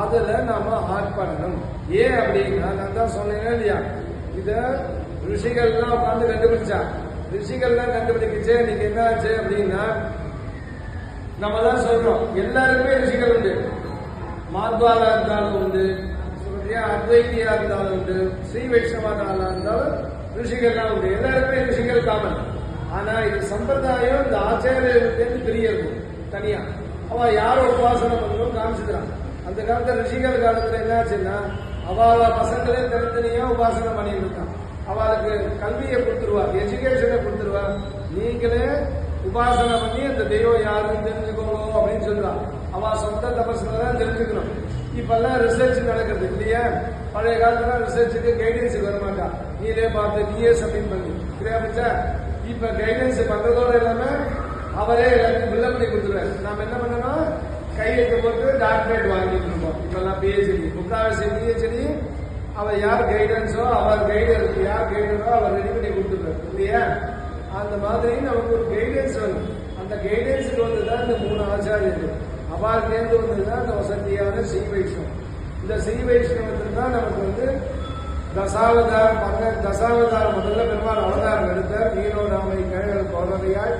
அதுல நாம ஆட் பண்ணணும். ஏன் அப்படின்னா நான் தான் சொன்னேன் இல்லையா, இத ரிஷிகள்லாம் உட்காந்து கண்டுபிடிச்சா. ரிஷிகள்லாம் கண்டுபிடிக்கிச்சு இன்னைக்கு என்ன ஆச்சு அப்படின்னா, நம்ம தான் சொல்றோம் எல்லாருமே ரிஷிகள் உண்டு. மாத்வாரா இருந்தாலும் உண்டு, அத்வைத்தியா இருந்தாலும் உண்டு, ஸ்ரீ வைஷ்ணவானா இருந்தாலும் ரிஷிகள்லாம் உண்டு. எல்லாருமே ரிஷிகள் காமன். ஆனா இது சம்பிரதாயம் இந்த ஆச்சாரியர்களுக்கு தெரிய இருக்கும் தனியா. அவ யாரோ உபாசனை பண்ணணும் காமிச்சுக்கிறான். அந்த காலத்துல ரிஷிகள் காலத்துல என்ன ஆச்சுன்னா, அவள பசங்களே தனித்தனியா உபாசனை பண்ணிட்டு இருக்கான். அவளுக்கு கல்வியை கொடுத்துருவா, எஜுகேஷனை கொடுத்துருவா. நீங்களே உபாசனை பண்ணி அந்த தெய்வம் யாருன்னு தெரிஞ்சுக்கணும் அப்படின்னு சொல்றான். அவ சொந்த தபஸ்ல தான் தெரிஞ்சுக்கணும். இப்பெல்லாம் ரிசர்ச் நடக்குது இல்லையா. பழைய காலத்துல ரிசர்ச்சுக்கு கைடன்ஸுக்கு வரமாட்டா. நீயே பார்த்து நீயே சப்மிட் பண்ணி புரியாமச்சா. இப்ப கைடன்ஸ் பண்றதோட இல்லாம அவரே எல்லாத்தையும் பில்ல பண்ணி கொடுத்துருவாரு. நாம என்ன பண்ணணும், கையெழுத்து போட்டு டாக்டரேட் வாங்கிட்டு இருக்கோம். இப்பெல்லாம் பிஹெச்டி, முக்காவாசி பிஹெச்டி அவர் யார் கைடன்ஸோ அவர் கைடர் யார் கைடரோ அவர் ரெடி பண்ணி கொடுத்துருவாரு இல்லையா. அந்த மாதிரி நமக்கு ஒரு கைடன்ஸ் வரும். அந்த கைடன்ஸுக்கு வந்துதான் இந்த 3 ஆச்சாரியர்கள். அவள் தேர்ந்து வந்ததுதான் அந்த வசதியான ஸ்ரீ வைஷ்ணவம். இந்த ஸ்ரீ வைஷ்ணவத்தில் தான் நமக்கு தசாவதாரம் முதல்ல பெருமாள் அவதாரம் எடுத்தார். நீலோ ராமை கழக பௌரவையாய்